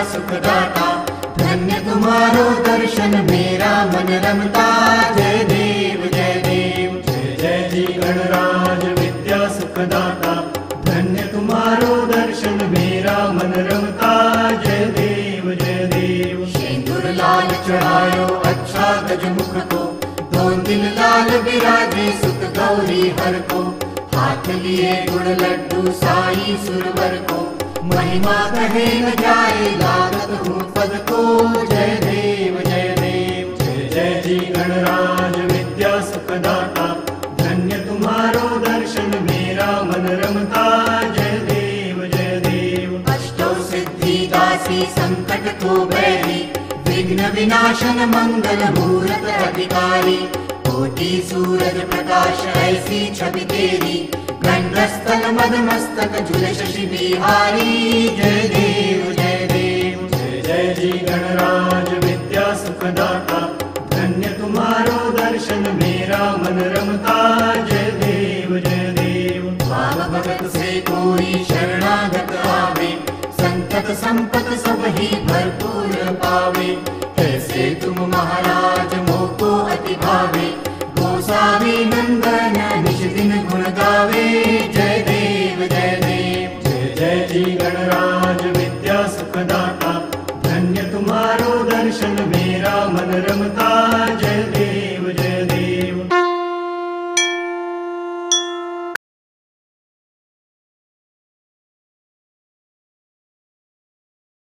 सुखदाता, धन्य तुम्हारो दर्शन मेरा मन रमता। जय देव जय देव। जय जय जी गणराज विद्या सुखदाता, धन्य तुम्हारो दर्शन मेरा मन रमता। जय देव जय देव। सिंदूर लाल चढ़ायो अच्छा गजमुख को, दोन दिन लाल विराजे सुत गौरी हर को। हाथ लिए गुड़ लड्डू साई सुरवर को, महिमा कहे न जाए लागत हूँ पद को। जय देव जय देव। जय जय जी गणराज विद्या सुखदाता, धन्य तुम्हारो दर्शन मेरा मन रमता। जय देव जय देव। अष्टौ सिद्धि दासी संकट को बैरी, विघ्न विनाशन मंगल मूरत अधिकारी। कोटि सूरज प्रकाश ऐसी छवि तेरी, गंडस्थल मद मस्तक झूले शशि बिहारी। जय देव जय देव। जय जय जी गणराज विद्या सुखदाता, धन्य तुम्हारो दर्शन मेरा मन रमता। जय देव जय देव। भाव भगत से कोई शरणागत आवे, संतत संपत सब ही भरपूर पावे। ऐसे तुम महाराज मोको अति भावे, गोसावी नंदन निश दिन गुण गावे। जय देव जय देव। जय जय जी गणराज विद्या सुखदाता, धन्य तुम्हारो दर्शन मेरा मन रमता।